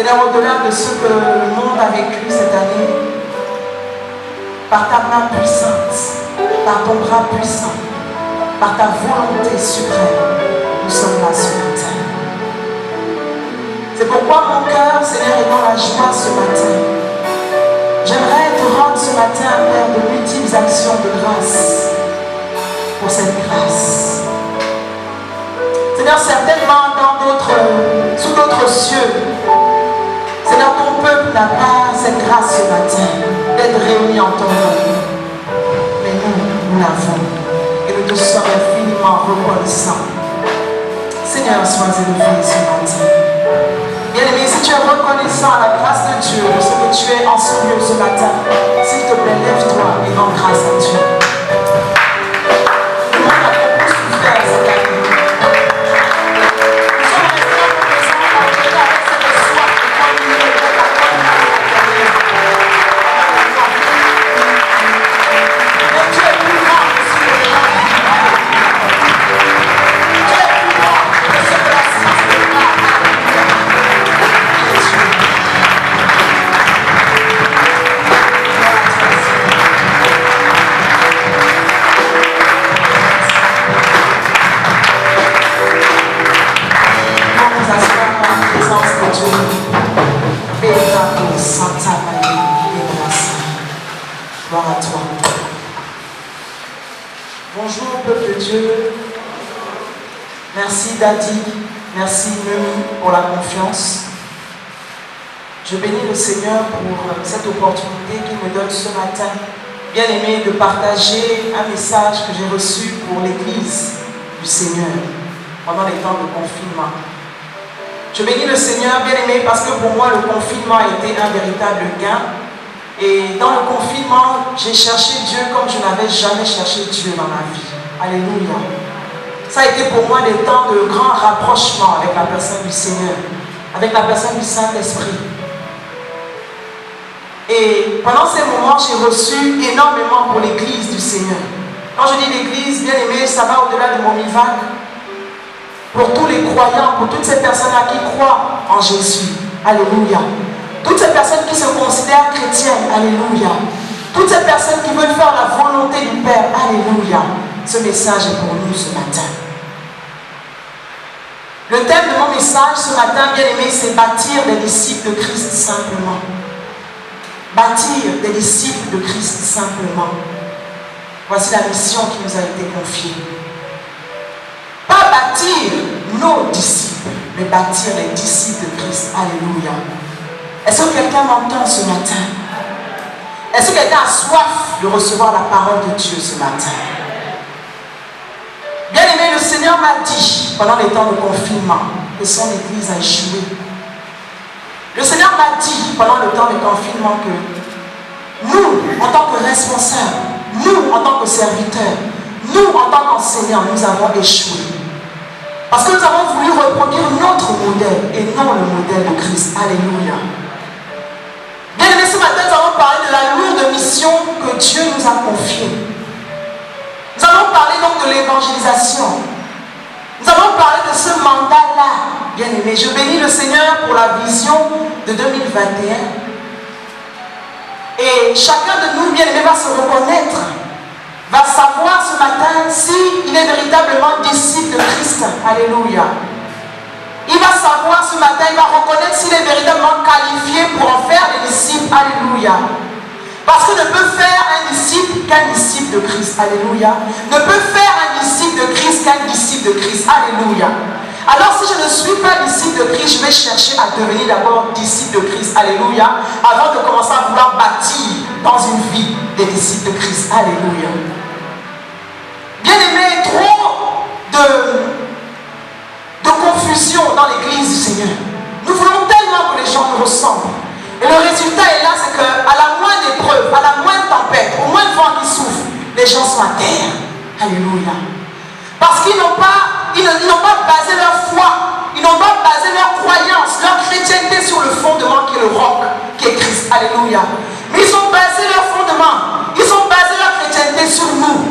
Seigneur, au-delà de ce que le monde a vécu cette année, par ta main puissante, par ton bras puissant, par ta volonté suprême, nous sommes là ce matin. C'est pourquoi mon cœur, Seigneur, est dans la joie ce matin. J'aimerais te rendre ce matin, Père, de multiples actions de grâce pour cette grâce. Seigneur, certainement sous d'autres cieux, Seigneur, ton peuple n'a pas cette grâce ce matin d'être réunis en ton nom. Mais nous l'avons. Et nous te sommes infiniment reconnaissants. Seigneur, sois élevé ce matin. Bien-aimé, si tu es reconnaissant à la grâce de Dieu, de ce que tu es en ce lieu ce matin, s'il te plaît, lève-toi et rends grâce à Dieu. Nous avons beaucoup souffert cette année. Nous sommes restés en présence à Dieu avec cette soif de communier, de la communion intérieure. Mais Dieu est plus grand que ce que les gens disent. Dieu est plus grand que ce que la science déclare. Gloire à toi. Bonjour peuple de Dieu. Merci Daddy, merci Mimi pour la confiance. Je bénis le Seigneur pour cette opportunité qu'il me donne ce matin, bien aimé, de partager un message que j'ai reçu pour l'Église du Seigneur pendant les temps de confinement. Je bénis le Seigneur, bien aimé, parce que pour moi, le confinement a été un véritable gain. Et dans le confinement, j'ai cherché Dieu comme je n'avais jamais cherché Dieu dans ma vie. Alléluia. Ça a été pour moi des temps de grand rapprochement avec la personne du Seigneur, avec la personne du Saint-Esprit. Et pendant ces moments, j'ai reçu énormément pour l'Église du Seigneur. Quand je dis l'Église, bien aimé, ça va au-delà de mon Momivac. Pour tous les croyants, pour toutes ces personnes-là qui croient en Jésus. Alléluia. Toutes ces personnes qui se considèrent chrétiennes. Alléluia. Toutes ces personnes qui veulent faire la volonté du Père. Alléluia. Ce message est pour nous ce matin. Le thème de mon message ce matin, bien aimé, c'est bâtir des disciples de Christ simplement. Bâtir des disciples de Christ simplement. Voici la mission qui nous a été confiée. Pas bâtir nos disciples, mais bâtir les disciples de Christ. Alléluia. Est-ce que quelqu'un m'entend ce matin? Est-ce que quelqu'un a soif de recevoir la parole de Dieu ce matin? Bien aimé, le Seigneur m'a dit pendant les temps de confinement que son Église a échoué. Le Seigneur m'a dit pendant le temps de confinement que nous, en tant que responsables, nous, en tant que serviteurs, nous, en tant qu'enseignants, nous avons échoué. Parce que nous avons voulu reproduire notre modèle et non le modèle de Christ. Alléluia. Bien aimé, ce matin, nous allons parler de la lourde mission que Dieu nous a confiée. Nous allons parler donc de l'évangélisation. Nous allons parler de ce mandat-là. Bien aimé, je bénis le Seigneur pour la vision de 2021. Et chacun de nous, bien aimé, va se reconnaître, va savoir ce matin s'il est véritablement disciple de Christ. Alléluia. Il va savoir ce matin, il va reconnaître s'il est véritablement qualifié pour en faire des disciples. Alléluia. Parce que ne peut faire un disciple qu'un disciple de Christ. Alléluia. Ne peut faire un disciple de Christ qu'un disciple de Christ. Alléluia. Alors si je ne suis pas disciple de Christ, je vais chercher à devenir d'abord disciple de Christ. Alléluia. Avant de commencer à vouloir bâtir dans une vie des disciples de Christ. Alléluia. Bien aimé, trop de confusion dans l'église du Seigneur. Nous voulons tellement que les gens nous ressemblent. Et le résultat est là, c'est qu'à la moindre épreuve, à la moindre tempête, au moindre vent qui souffle, les gens sont à terre. Alléluia. Parce qu'ils n'ont pas basé leur foi, ils n'ont pas basé leur croyance, leur chrétienté sur le fondement qui est le roc, qui est Christ. Alléluia. Mais ils ont basé leur fondement, ils ont basé leur chrétienté sur nous.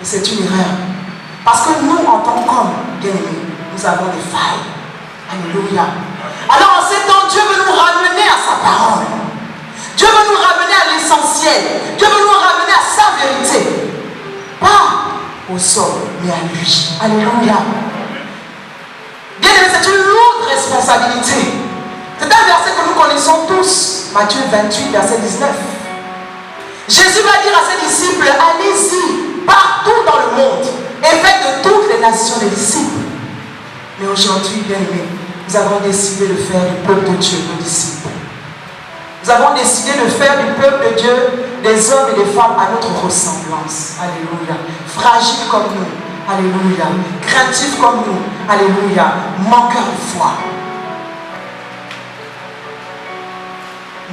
Et c'est une erreur. Parce que nous, en tant qu'hommes, bien aimés, nous avons des failles. Alléluia. Alors en ces temps, Dieu veut nous ramener à sa parole. Dieu veut nous ramener à l'essentiel. Dieu veut nous ramener à sa vérité. Pas au sol, mais à lui. Alléluia. Bien aimé, c'est une lourde responsabilité. C'est un verset que nous connaissons tous. Matthieu 28, verset 19. Jésus va dire à ses disciples, allez-y partout dans le monde et faites de toutes les nations des disciples. Mais aujourd'hui, bien aimé, nous avons décidé de faire du peuple de Dieu nos disciples. Nous avons décidé de faire du peuple de Dieu des hommes et des femmes à notre ressemblance. Alléluia. Fragiles comme nous. Alléluia. Craintifs comme nous. Alléluia. Manqueurs de foi.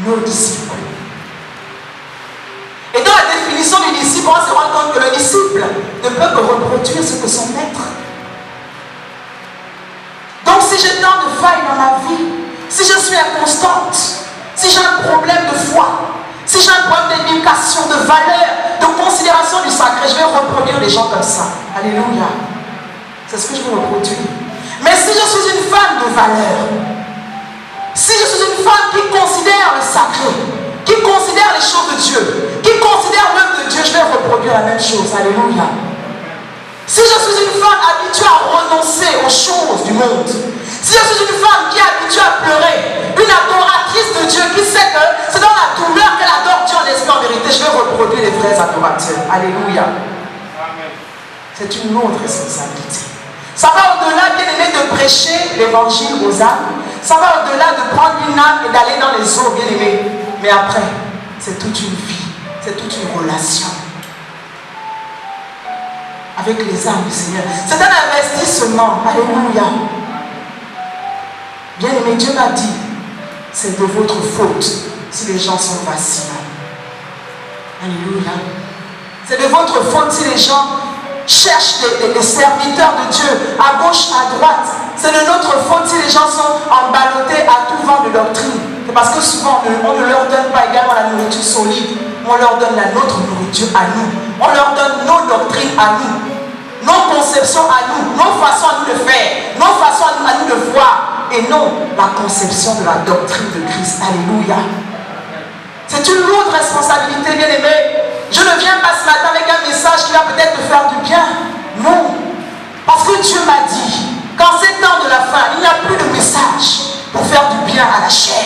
Nos disciples. Et dans la définition du disciple, on se rend compte que le disciple ne peut que reproduire ce que son maître. Donc si j'ai tant de failles dans ma vie, si je suis inconstante, si j'ai un problème de foi, si j'ai un problème d'éducation, de valeur, de considération du sacré, je vais reproduire des gens comme ça. Alléluia. C'est ce que je veux reproduire. Mais si je suis une femme de valeur, si je suis une femme qui considère le sacré, qui considère les choses de Dieu, qui considère l'œuvre de Dieu, je vais reproduire la même chose. Alléluia. Si je suis une femme habituée à renoncer aux choses du monde, si je suis une femme qui est habituée à pleurer, une adoratrice de Dieu qui sait que c'est dans la douleur qu'elle adore Dieu en esprit en vérité, je vais reproduire les vrais adorateurs. Alléluia. C'est une autre responsabilité. Ça va au-delà, bien aimé, de prêcher l'évangile aux âmes. Ça va au-delà de prendre une âme et d'aller dans les eaux, bien aimé. Mais après, c'est toute une vie, c'est toute une relation avec les âmes du Seigneur. C'est un investissement. Alléluia. Bien aimé, Dieu m'a dit, c'est de votre faute si les gens sont vacillants. Alléluia. C'est de votre faute si les gens cherchent des serviteurs de Dieu à gauche, à droite. C'est de notre faute si les gens sont emballottés à tout vent de doctrine. C'est parce que souvent on ne leur donne pas également la nourriture solide. On leur donne la nôtre nourriture à nous. On leur donne nos doctrines à nous, nos conceptions à nous, nos façons à nous de faire, nos façons à nous de voir, et non la conception de la doctrine de Christ. Alléluia. C'est une lourde responsabilité, bien aimé. Je ne viens pas ce matin avec un message qui va peut-être te faire du bien. Non. Parce que Dieu m'a dit qu'en ces temps de la fin, il n'y a plus de message pour faire du bien à la chair.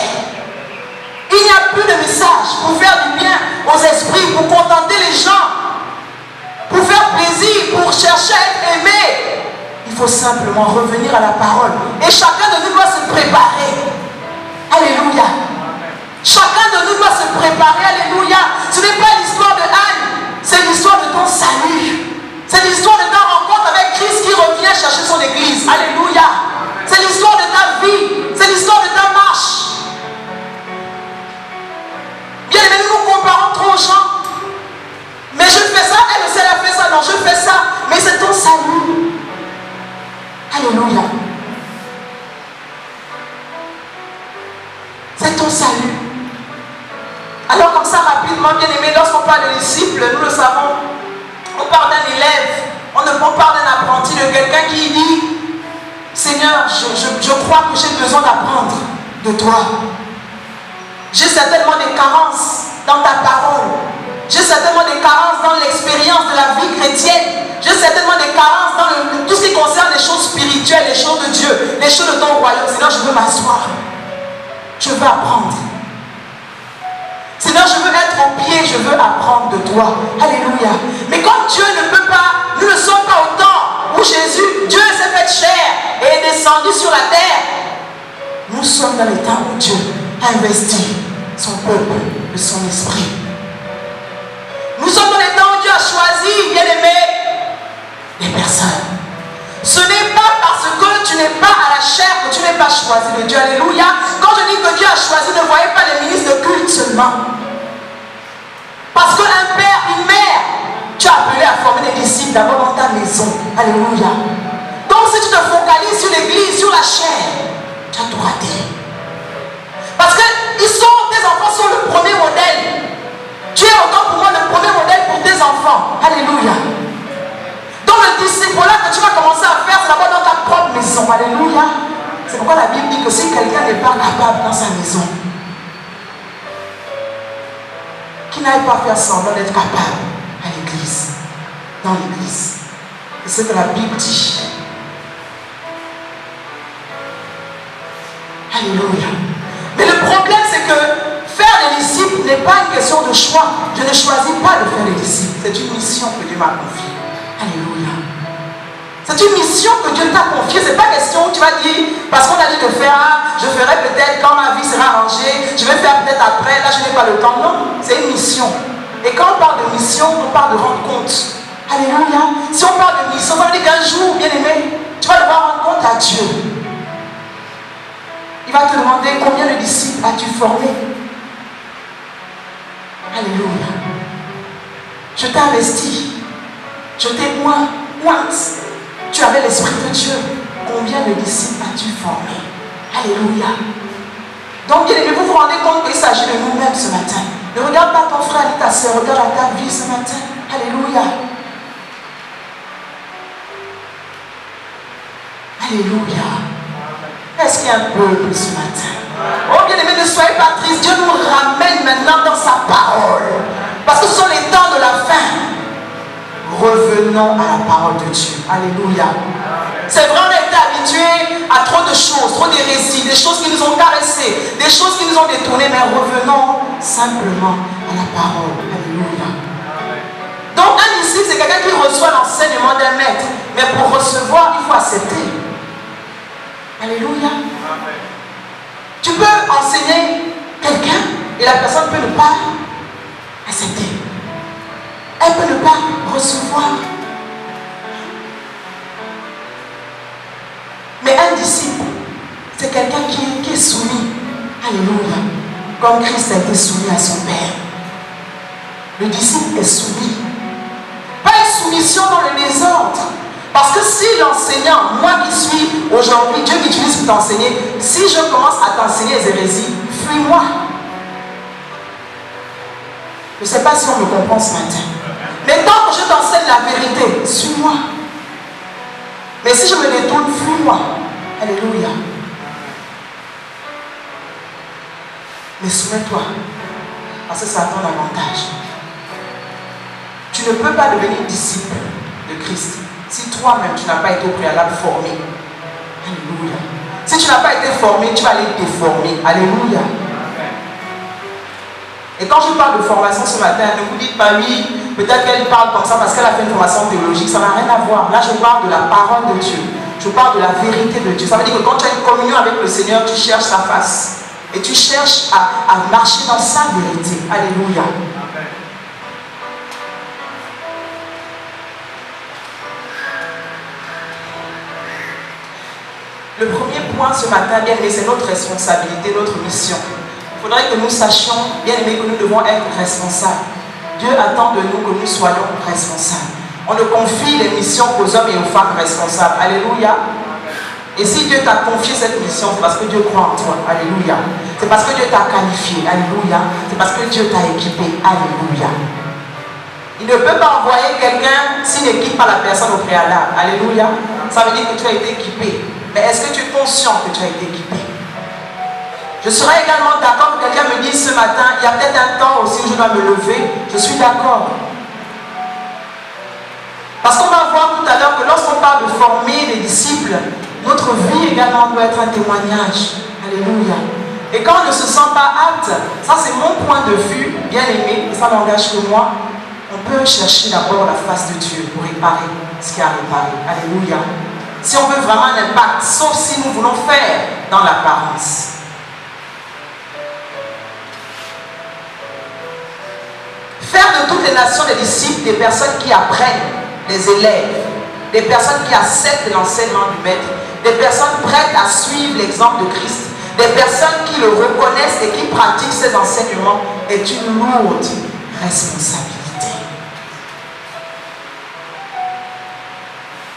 Il n'y a plus de message pour faire du bien aux esprits, pour contenter les gens, pour faire plaisir, pour chercher à être aimé. Il faut simplement revenir à la parole. Et chacun de nous doit se préparer. Alléluia. Chacun de nous doit se préparer. Alléluia. Ce n'est pas l'histoire de Anne, c'est l'histoire de ton salut. C'est l'histoire de ta rencontre avec Christ qui revient chercher son église. Alléluia. C'est l'histoire de ta vie. C'est l'histoire de ta marche. Bien aimé, nous nous comparons trop aux gens. Mais je fais ça, elle aussi elle a fait ça. Non, je fais ça. Mais c'est ton salut. Alléluia. C'est ton salut. Alors comme ça, rapidement, bien aimé, lorsqu'on parle de disciple, nous le savons, on parle d'un élève, on parle d'un apprenti, de quelqu'un qui dit, Seigneur, je crois que j'ai besoin d'apprendre de toi. J'ai certainement des carences dans ta parole. J'ai certainement des carences dans l'expérience de la vie chrétienne. J'ai certainement des carences dans tout ce qui concerne les choses spirituelles, les choses de Dieu, les choses de ton royaume. Seigneur, je veux m'asseoir. Je veux apprendre. Seigneur, je veux être au pied, je veux apprendre de toi. Alléluia. Mais comme Dieu ne peut pas, nous ne sommes pas au temps où Jésus, Dieu s'est fait chair et est descendu sur la terre. Nous sommes dans le temps où Dieu a investi son peuple de son esprit. Nous sommes dans les temps où Dieu a choisi, bien aimé, des personnes. Ce n'est pas parce que tu n'es pas à la chair que tu n'es pas choisi de Dieu. Alléluia. Quand je dis que Dieu a choisi, ne voyez pas les ministres de culte seulement. Parce qu'un père, une mère, tu as appelé à former des disciples d'abord dans ta maison. Alléluia. Donc si tu te focalises sur l'église, sur la chair, tu as tout raté. Parce que tes enfants sont le premier modèle. Tu es autant pour moi le premier modèle pour tes enfants. Alléluia. Donc le disciple là que tu vas commencer à faire, c'est d'abord dans ta propre maison. Alléluia. C'est pourquoi la Bible dit que si quelqu'un n'est pas capable dans sa maison, qu'il n'aille pas faire semblant d'être capable à l'église, dans l'église. C'est ce que la Bible dit. Alléluia. Mais le problème, c'est que faire des disciples n'est pas une question de choix. Je ne choisis pas de faire des disciples. C'est une mission que Dieu m'a confiée. Alléluia. C'est une mission que Dieu t'a confiée. Ce n'est pas question où tu vas dire, parce qu'on a dit de faire, je ferai peut-être quand ma vie sera rangée, je vais faire peut-être après, là je n'ai pas le temps. Non, c'est une mission. Et quand on parle de mission, on parle de rendre compte. Alléluia. Si on parle de mission, ça veut dire qu'un jour, bien aimé, tu vas devoir rendre compte à Dieu. Il va te demander combien de disciples as-tu formé. Alléluia. Je t'ai investi. Je t'ai oint. Tu avais l'Esprit de Dieu. Combien de disciples as-tu formé? Alléluia. Donc, bien aimé, vous vous rendez compte qu'il s'agit de nous-mêmes ce matin. Ne regarde pas ton frère ni ta sœur, regarde à ta vie ce matin. Alléluia. Alléluia. Est-ce qu'il y a un peuple ce matin? Oh bien aimé, ne soyez pas tristes. Dieu nous ramène maintenant dans sa parole. Parce que ce sont les temps de la fin. Revenons à la parole de Dieu. Alléluia. C'est vrai, on a été habitués à trop de choses, trop d'hérésies, des choses qui nous ont caressés, des choses qui nous ont détournés, mais revenons simplement à la parole. Alléluia. Donc un disciple, c'est quelqu'un qui reçoit l'enseignement d'un maître. Mais pour recevoir, il faut accepter. Alléluia. Tu peux enseigner quelqu'un et la personne peut ne pas accepter. Elle peut ne pas recevoir. Mais un disciple, c'est quelqu'un qui est soumis. Alléluia. Comme Christ a été soumis à son Père. Le disciple est soumis. Pas une soumission dans le désordre. Parce que si l'enseignant, moi qui suis aujourd'hui, Dieu m'utilise pour t'enseigner, si je commence à t'enseigner les hérésies, fuis-moi. Je ne sais pas si on me comprend ce matin. Mais tant que je t'enseigne la vérité, suis-moi. Mais si je me détourne, fuis-moi. Alléluia. Mais soumets-toi. Parce que ça a ton avantage. Tu ne peux pas devenir disciple de Christ si toi-même tu n'as pas été au préalable formé. Alléluia. Si tu n'as pas été formé, tu vas aller te former. Alléluia. Et quand je parle de formation ce matin, ne vous dites pas oui, peut-être qu'elle parle comme ça parce qu'elle a fait une formation théologique. Ça n'a rien à voir. Là, je parle de la parole de Dieu. Je parle de la vérité de Dieu. Ça veut dire que quand tu as une communion avec le Seigneur, tu cherches sa face. Et tu cherches à marcher dans sa vérité. Alléluia. Le premier point ce matin, bien aimé, c'est notre responsabilité, notre mission. Il faudrait que nous sachions, bien aimé, que nous devons être responsables. Dieu attend de nous que nous soyons responsables. On ne confie les missions qu'aux hommes et aux femmes responsables. Alléluia. Et si Dieu t'a confié cette mission, c'est parce que Dieu croit en toi. Alléluia. C'est parce que Dieu t'a qualifié. Alléluia. C'est parce que Dieu t'a équipé. Alléluia. Il ne peut pas envoyer quelqu'un s'il n'équipe pas la personne au préalable. Alléluia. Ça veut dire que tu as été équipé. Mais est-ce que tu es conscient que tu as été équipé? Je serais également d'accord que quelqu'un me dise ce matin, il y a peut-être un temps aussi où je dois me lever. Je suis d'accord. Parce qu'on va voir tout à l'heure que lorsqu'on parle de former des disciples, notre vie également doit être un témoignage. Alléluia. Et quand on ne se sent pas apte, ça c'est mon point de vue, bien aimé, et ça n'engage que moi, on peut chercher d'abord la face de Dieu pour réparer ce qui a réparé. Alléluia. Si on veut vraiment un impact, sauf si nous voulons faire dans l'apparence. Faire de toutes les nations des disciples des personnes qui apprennent, des élèves, des personnes qui acceptent l'enseignement du Maître, des personnes prêtes à suivre l'exemple de Christ, des personnes qui le reconnaissent et qui pratiquent ses enseignements est une lourde responsabilité.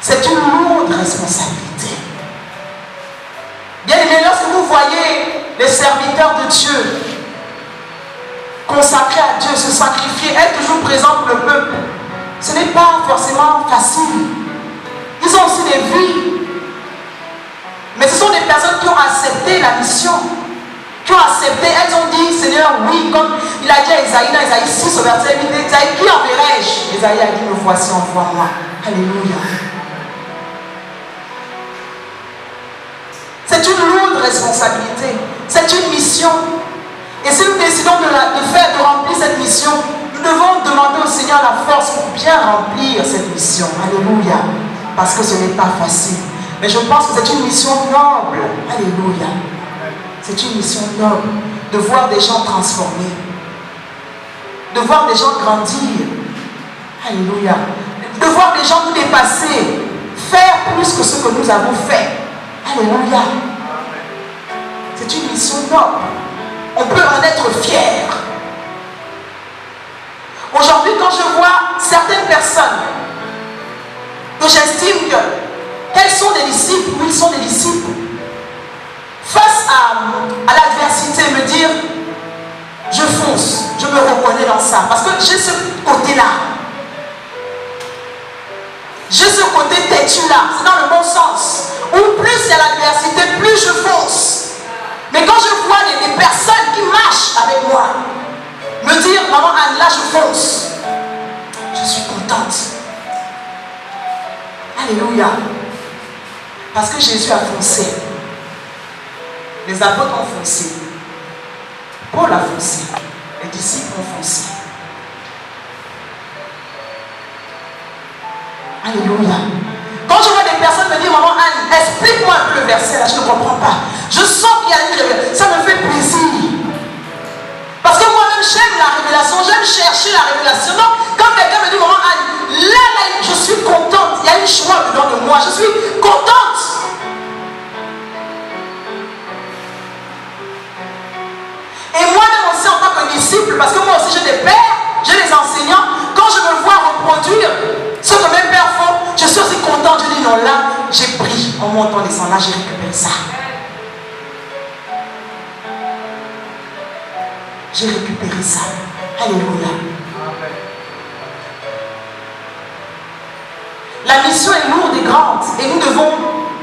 C'est une lourde responsabilité. Bien aimé, lorsque vous voyez les serviteurs de Dieu consacrés à Dieu, se sacrifier, être toujours présents pour le peuple, ce n'est pas forcément facile. Ils ont aussi des vies. Mais ce sont des personnes qui ont accepté la mission, qui ont accepté, elles ont dit, Seigneur, oui, comme il a dit à Isaïe, dans Isaïe 6, au verset 8, Isaïe, qui enverrai-je? Isaïe a dit, me voici, envoie-moi. Alléluia. C'est une lourde responsabilité, c'est une mission. Et si nous décidons de remplir cette mission, nous devons demander au Seigneur la force pour bien remplir cette mission. Alléluia. Parce que ce n'est pas facile. Mais je pense que c'est une mission noble. Alléluia. C'est une mission noble de voir des gens transformés, de voir des gens grandir. Alléluia. De voir des gens nous dépasser, faire plus que ce que nous avons fait. Alléluia. C'est une mission noble. On peut en être fier. Aujourd'hui, quand je vois certaines personnes que j'estime qu'elles sont des disciples ou ils sont des disciples, face à l'adversité, me dire, je fonce, je me reconnais dans ça. Parce que j'ai ce côté-là. J'ai ce côté têtu-là. C'est dans le bon sens. Où plus il y a l'adversité, plus je fonce. Mais quand je vois des personnes qui marchent avec moi, me dire, maman Anne, là je fonce, je suis contente. Alléluia. Parce que Jésus a foncé. Les apôtres ont foncé. Paul a foncé. Les disciples ont foncé. Alléluia. Quand je vois des personnes me dire, maman Anne, explique-moi un peu le verset, là, je ne comprends pas. Je sens qu'il y a une révélation. Ça me fait plaisir. Parce que moi-même, j'aime la révélation, j'aime chercher la révélation. Donc, quand quelqu'un me dit, maman Anne, là, je suis contente. Il y a une joie dedans de moi. Je suis contente. Et moi-même aussi, en tant que disciple, parce que moi aussi, j'ai des pères, j'ai des enseignants, quand je me vois reproduire ce que mes pères font, je suis aussi contente. Je dis, non, là, j'ai pris en montant, en descendant, là, j'ai récupéré ça. J'ai récupéré ça. Alléluia. La mission est lourde et grande et nous devons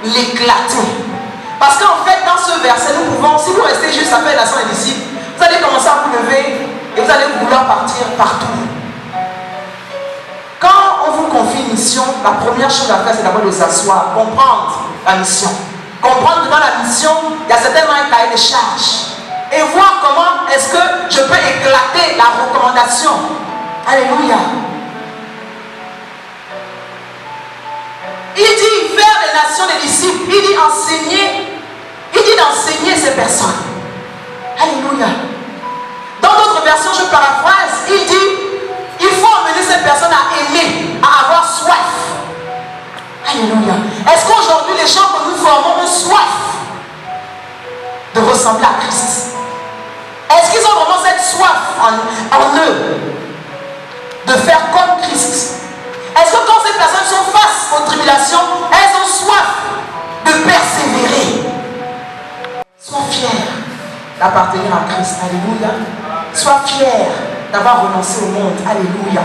l'éclater. Parce qu'en fait, dans ce verset, nous pouvons, si vous restez juste après la nation des disciples, vous allez commencer à vous lever et vous allez vouloir partir partout. Quand on vous confie une mission, la première chose à faire, c'est d'abord de s'asseoir, comprendre la mission. Comprendre que dans la mission, il y a certainement un cahier de charges. Et voir comment est-ce que je peux éclater la recommandation. Alléluia. Il dit faire des nations des disciples. Il dit enseigner. Il dit d'enseigner ces personnes. Alléluia. Dans d'autres versions, je paraphrase, il dit il faut emmener ces personnes à aimer, à avoir soif. Alléluia. Est-ce qu'aujourd'hui les gens que nous formons ont soif de ressembler à Christ? Est-ce qu'ils ont vraiment cette soif en eux de faire comme Christ? Est-ce que quand ces personnes sont face aux tribulations, elles ont soif de persévérer? Sois fier d'appartenir à Christ. Alléluia. Sois fier d'avoir renoncé au monde. Alléluia.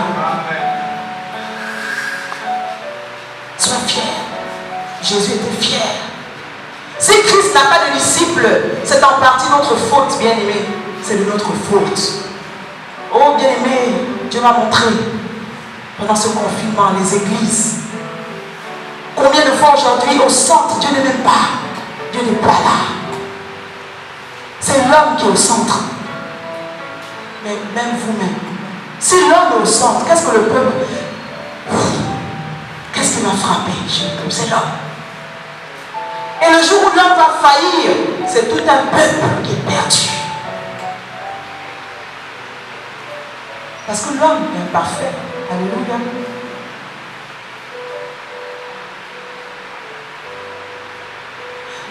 Sois fier. Jésus était fier. Si Christ n'a pas de disciples, c'est en partie notre faute, bien-aimé. C'est de notre faute. Oh, bien-aimé, Dieu m'a montré pendant ce confinement, les églises. Combien de fois aujourd'hui au centre, Dieu ne m'aime pas. Dieu n'est pas là. C'est l'homme qui est au centre. Mais même vous-même, si l'homme est au centre, qu'est-ce que le peuple... Qu'est-ce qui m'a frappé? C'est l'homme. Et le jour où l'homme va faillir, c'est tout un peuple qui est perdu. Parce que l'homme est imparfait. Alléluia.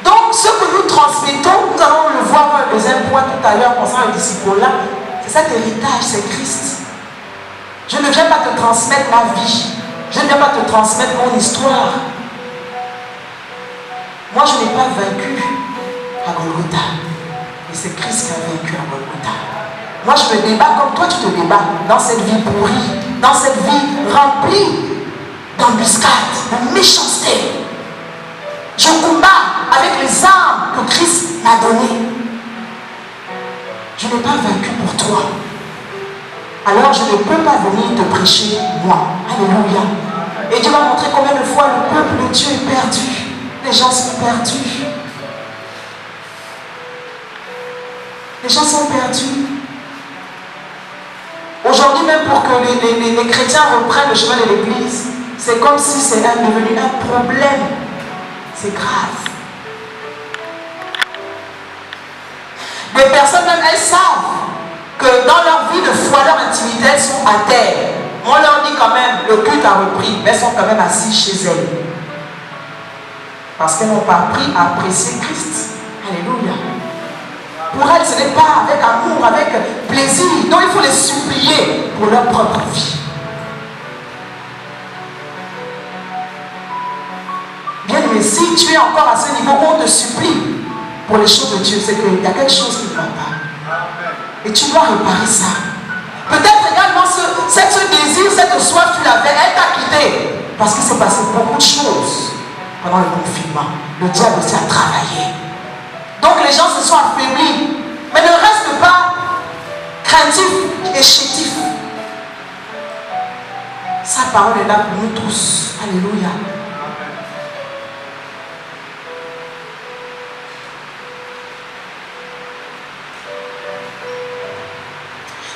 Donc, ce que nous transmettons, nous allons le voir dans le deuxième point tout à l'heure concernant le disciple-là, c'est cet héritage, c'est Christ. Je ne viens pas te transmettre ma vie. Je ne viens pas te transmettre mon histoire. Moi, je n'ai pas vaincu à Golgotha. Et c'est Christ qui a vaincu à Golgotha. Moi, je me débat comme toi, tu te débats dans cette vie pourrie, dans cette vie remplie d'embuscades, de méchanceté. Je combats avec les armes que Christ m'a donné. Je n'ai pas vaincu pour toi. Alors je ne peux pas venir te prêcher moi. Alléluia. Et Dieu m'a montré combien de fois le peuple de Dieu est perdu. Les gens sont perdus. Les gens sont perdus. Aujourd'hui, même pour que les chrétiens reprennent le chemin de l'église, c'est comme si c'est devenu un problème. C'est grave. Des personnes, même elles savent que dans leur vie de foi, leur intimité, elles sont à terre. On leur dit quand même, le culte a repris, mais elles sont quand même assises chez elles. Parce qu'elles n'ont pas appris à apprécier Christ. Alléluia. Pour elles, ce n'est pas avec amour, avec plaisir. Donc il faut les supplier pour leur propre vie. Bien aimé, si tu es encore à ce niveau où on te supplie pour les choses de Dieu, c'est qu'il y a quelque chose qui ne va pas. Et tu dois réparer ça. Peut-être également ce désir, cette soif, tu l'avais, elle t'a quitté. Parce qu'il s'est passé beaucoup de choses pendant le confinement. Le diable aussi a travaillé. Donc les gens se sont affaiblis. Mais ne reste pas craintif et chétif. Sa parole est là pour nous tous. Alléluia.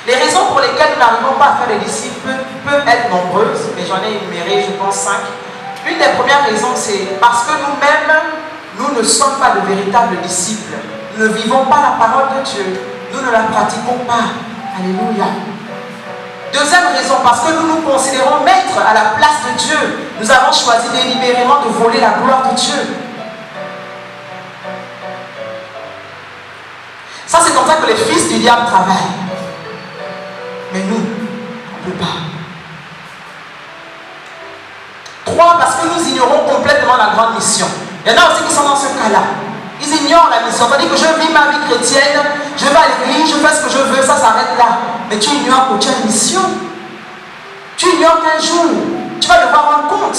Les raisons pour lesquelles nous n'arrivons pas à faire des disciples peuvent être nombreuses, mais j'en ai énuméré, je pense, 5. Une des premières raisons, c'est parce que nous-mêmes, nous ne sommes pas de véritables disciples. Nous ne vivons pas la parole de Dieu. Nous ne la pratiquons pas. Alléluia. Deuxième raison, parce que nous nous considérons maîtres à la place de Dieu. Nous avons choisi délibérément de voler la gloire de Dieu. Ça, c'est comme ça que les fils du diable travaillent. Mais nous, on ne peut pas. 3, parce que nous ignorons complètement la grande mission. Il y en a aussi qui sont dans ce cas-là. Ils ignorent la mission. C'est-à-dire que je vis ma vie chrétienne, je vais à l'église, je fais ce que je veux, ça s'arrête là. Mais tu ignores que tu as une mission. Tu ignores qu'un jour, tu vas devoir rendre compte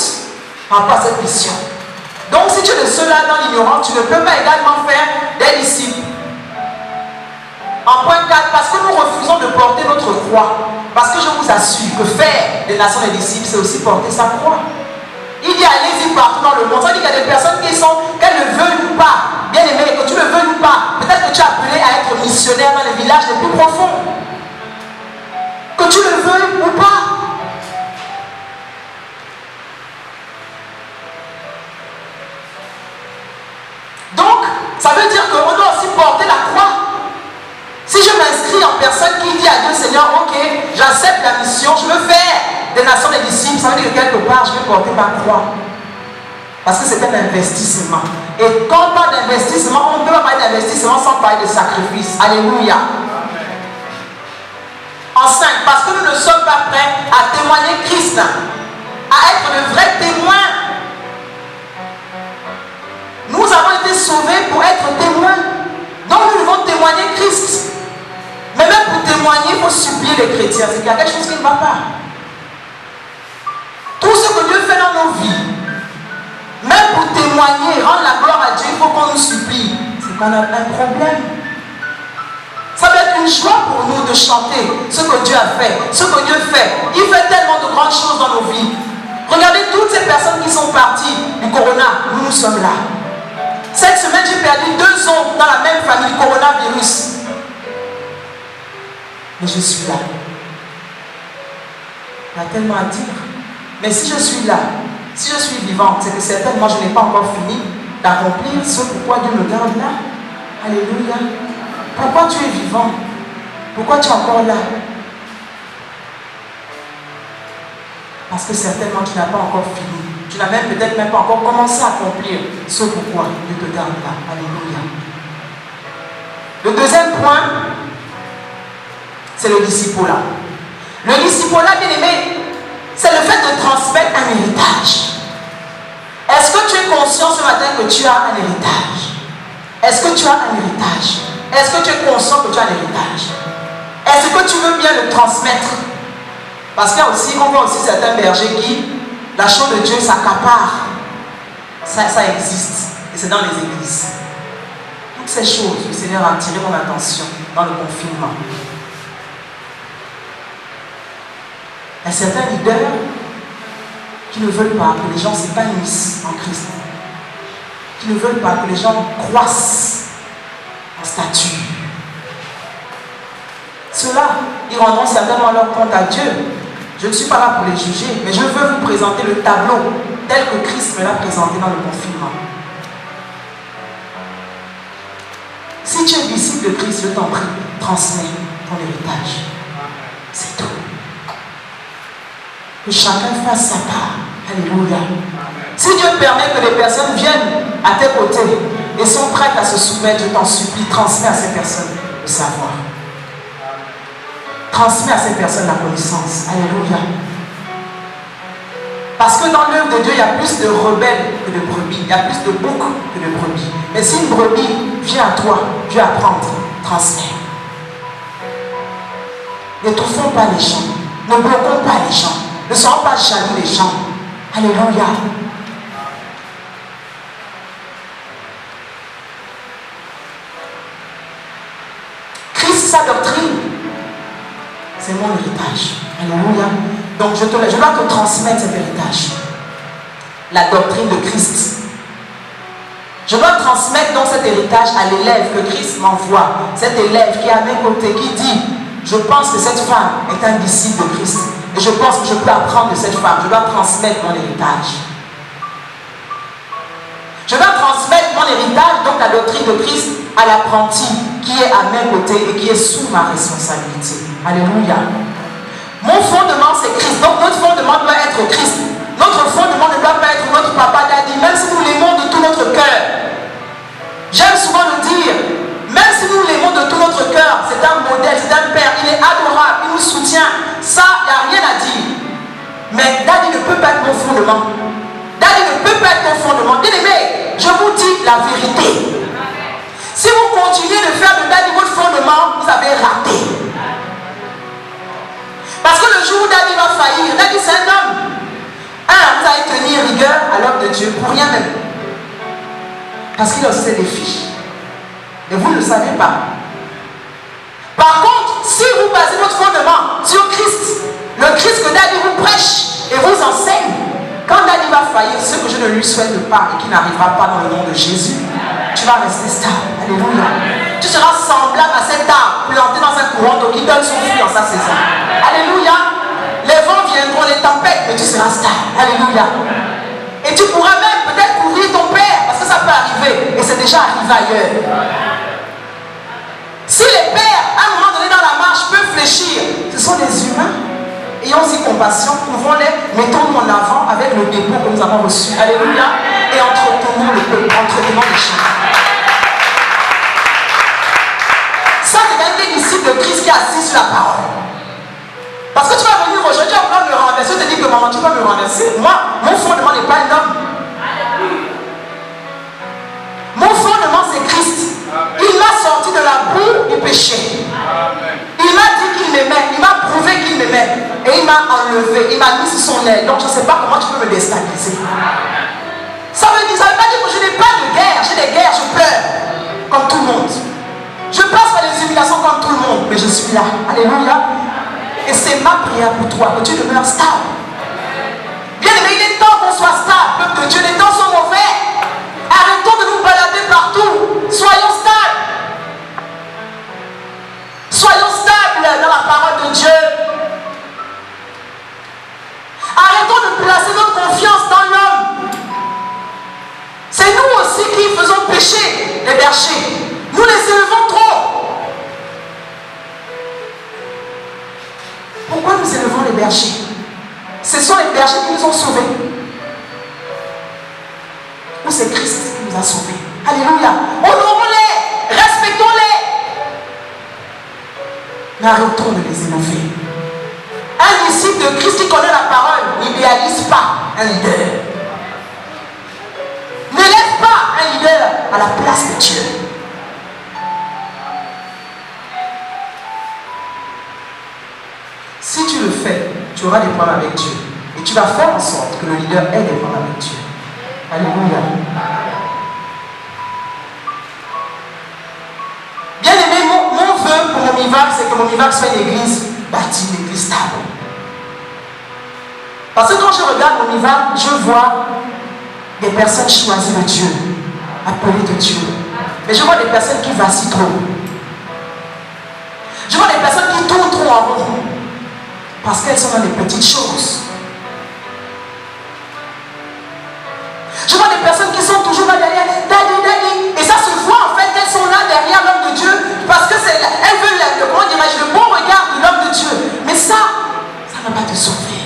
par rapport à cette mission. Donc si tu es de ceux-là dans l'ignorance, tu ne peux pas également faire des disciples. En point 4, parce que nous refusons de porter notre croix. Parce que je vous assure que faire des nations des disciples, c'est aussi porter sa croix. Il dit allez-y partout dans le monde. Ça dit qu'il y a des personnes qui sont, qu'elles ne veulent pas, bien aimé, que tu ne veux pas. Peut-être que tu es appelé à être missionnaire dans les villages les plus profonds. Que tu le veux ou pas. Donc, ça veut dire qu'on doit aussi porter la croix. Si je m'inscris en personne qui dit à Dieu, Seigneur, ok, j'accepte la mission, je veux faire des nations des disciples, ça veut dire que quelque part, je vais porter ma croix. Parce que c'est un investissement. Et quand on parle d'investissement, on ne peut pas parler d'investissement sans parler de sacrifice. Alléluia. En 5, parce que nous ne sommes pas prêts à témoigner Christ, à être de vrais témoins. Nous avons été sauvés pour être témoins. Donc nous devons témoigner Christ. Mais même pour témoigner, il faut supplier les chrétiens. C'est qu'il y a quelque chose qui ne va pas. Tout ce que Dieu fait dans nos vies, même pour témoigner, rendre la gloire à Dieu, il faut qu'on nous supplie. C'est qu'on a un problème. Ça doit être une joie pour nous de chanter ce que Dieu a fait, ce que Dieu fait. Il fait tellement de grandes choses dans nos vies. Regardez toutes ces personnes qui sont parties du corona. Nous sommes là. Cette semaine, j'ai perdu 2 ans dans la même famille, du coronavirus. Mais je suis là. Il y a tellement à dire. Mais si je suis là, si je suis vivante, c'est que certainement je n'ai pas encore fini d'accomplir ce pourquoi Dieu me garde là. Alléluia. Pourquoi tu es vivant? Pourquoi tu es encore là? Parce que certainement tu n'as pas encore fini. Tu n'as même peut-être même pas encore commencé à accomplir ce pourquoi Dieu te garde là. Alléluia. Le deuxième point, c'est le discipolat. Le discipolat, bien aimé, c'est le fait de transmettre un héritage. Est-ce que tu es conscient ce matin que tu as un héritage? Est-ce que tu as un héritage? Est-ce que tu es conscient que tu as un héritage? Est-ce que tu veux bien le transmettre? Parce qu'il y a aussi, on voit aussi certains bergers qui, la chose de Dieu s'accapare. Ça existe. Et c'est dans les églises. Toutes ces choses, le Seigneur a attiré mon attention dans le confinement. Il y a certains leaders qui ne veulent pas que les gens s'épanouissent en Christ, qui ne veulent pas que les gens croissent en statut. Ceux-là, ils rendront certainement leur compte à Dieu. Je ne suis pas là pour les juger, mais je veux vous présenter le tableau tel que Christ me l'a présenté dans le confinement. Si tu es disciple de Christ, je t'en prie, transmets ton héritage. C'est tout. Que chacun fasse sa part. Alléluia. Si Dieu permet que les personnes viennent à tes côtés et sont prêtes à se soumettre, je t'en supplie, transmets à ces personnes le savoir. Transmets à ces personnes la connaissance. Alléluia. Parce que dans l'œuvre de Dieu, il y a plus de rebelles que de brebis. Il y a plus de boucs que de brebis. Mais si une brebis vient à toi, Dieu apprendre, transmets. N'étouffons pas les gens. Ne bloquons pas les gens. Ne soyons pas jaloux les gens. Alléluia. Christ, sa doctrine, c'est mon héritage. Alléluia. Donc je dois te transmettre cet héritage. La doctrine de Christ. Je dois transmettre donc cet héritage à l'élève que Christ m'envoie. Cet élève qui est à mes côtés, qui dit, je pense que cette femme est un disciple de Christ. Et je pense que je peux apprendre de cette femme. Je dois transmettre mon héritage. Je dois transmettre mon héritage, donc la doctrine de Christ, à l'apprenti qui est à mes côtés et qui est sous ma responsabilité. Alléluia. Mon fondement, c'est Christ. Donc notre fondement doit être Christ. Notre fondement ne doit pas être notre papa daddy, même si nous l'aimons de tout notre cœur. J'aime souvent le dire, même si nous l'aimons de tout notre cœur, c'est un modèle, c'est un père, il est adorable, il nous soutient. Ça, il n'y a rien à dire. Mais daddy ne peut pas être mon fondement. Daddy ne peut pas être mon fondement. Bien aimé, je vous dis la vérité. Si vous continuez de faire de daddy votre fondement, vous avez raté. Parce que le jour où daddy va faillir, daddy c'est un homme. Vous allez tenir rigueur à l'homme de Dieu pour rien même. Parce qu'il a aussi des fiches. Et vous ne le savez pas. Par contre, si vous basez votre fondement sur Christ, le Christ que daddy vous prêche et vous enseigne, quand daddy va faillir, ce que je ne lui souhaite pas et qui n'arrivera pas dans le nom de Jésus, tu vas rester stable. Alléluia. Tu seras semblable à cet arbre planté dans un courant d'eau qui donne son fruit en sa saison. Alléluia. Les vents viendront, les tempêtes, mais tu seras stable. Alléluia. Et tu pourras même peut-être couvrir ton père, parce que ça peut arriver. Et c'est déjà arrivé ailleurs. Si les pères, à un moment donné dans la marche, peuvent fléchir, ce sont des humains. Ayons aussi compassion, pouvons-les, mettons-nous en avant avec le dépôt que nous avons reçu. Alléluia. Et entretenons le peuple, entretenons les gens. Ça, c'est même des disciples de Christ qui est assis sur la parole. Parce que tu vas venir aujourd'hui, tu vas vouloir me renverser, tu te dis que maman, tu vas me renverser. Moi, mon fondement n'est pas un homme. Mon fondement, c'est Christ. Il m'a sorti de la boue du péché. Il m'a dit qu'il m'aimait, il m'a prouvé qu'il m'aimait. Et il m'a enlevé, il m'a mis sous son aile. Donc je ne sais pas comment tu peux me déstabiliser. Ça veut pas dire que je n'ai pas de guerre. J'ai des guerres, je pleure, comme tout le monde. Je passe par les humiliations comme tout le monde, mais je suis là. Alléluia. Et c'est ma prière pour toi, que tu demeures stable. Bien aimé, il est temps qu'on soit stable, peuple de Dieu. Les temps sont mauvais. Arrêtons de nous balader partout. Soyons stables. Soyons stables dans la parole de Dieu. Arrêtons de placer notre confiance dans l'homme. C'est nous aussi qui faisons pécher les bergers. Nous les élevons trop. Pourquoi nous élevons les bergers? Ce sont les bergers qui nous ont sauvés. Ou c'est Christ qui nous a sauvés? Alléluia. Honorons-les, respectons-les. Mais arrêtons de les élever. Un disciple de Christ qui connaît la parole n'idéalise pas un leader. N'élève pas un leader à la place de Dieu. Si tu le fais, tu auras des problèmes avec Dieu. Et tu vas faire en sorte que le leader ait des problèmes avec Dieu. Alléluia. Monivac soit une église bâtie, une église stable. Parce que quand je regarde Monivac, je vois des personnes choisies de Dieu, appelées de Dieu. Mais je vois des personnes qui vacillent trop. Je vois des personnes qui tournent trop en rond. Parce qu'elles sont dans des petites choses. Je vois des personnes qui sont toujours là derrière, daddy. Et ça se voit en fait qu'elles sont là derrière l'homme de Dieu. Parce que elles veulent le bon regard de l'homme de Dieu. Mais ça ne va pas te sauver.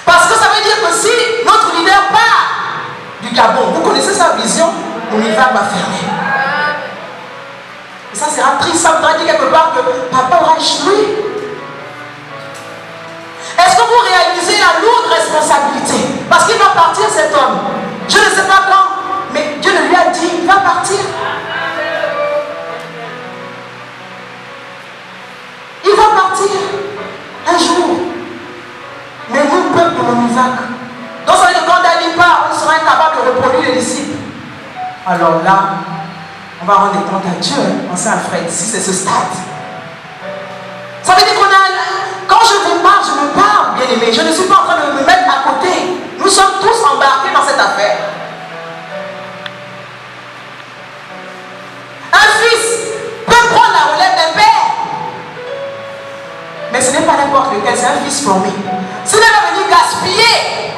Parce que ça veut dire que si notre leader part du Gabon, vous connaissez sa vision, Monivac va fermer. Et ça sera triste, ça voudra dire quelque part que papa aura échoué. Est-ce que vous réalisez la lourde responsabilité? Parce qu'il va partir cet homme. Je ne sais pas quand, mais Dieu lui a dit, il va partir. Il va partir un jour. Mais nous, peuple de Monivac, donc ça veut dire que quand Dali part, on sera incapable de reproduire les disciples. Alors là, on va rendre compte à Dieu, pensez à Alfred, si c'est ce stade. Ça veut dire qu'on a... Quand je vous parle, je me parle, bien aimé. Je ne suis pas en train de me mettre à côté. Nous sommes tous embarqués dans cette affaire. Un fils peut prendre la relève d'un père. Mais ce n'est pas n'importe lequel, c'est un fils formé. S'il va venir gaspiller,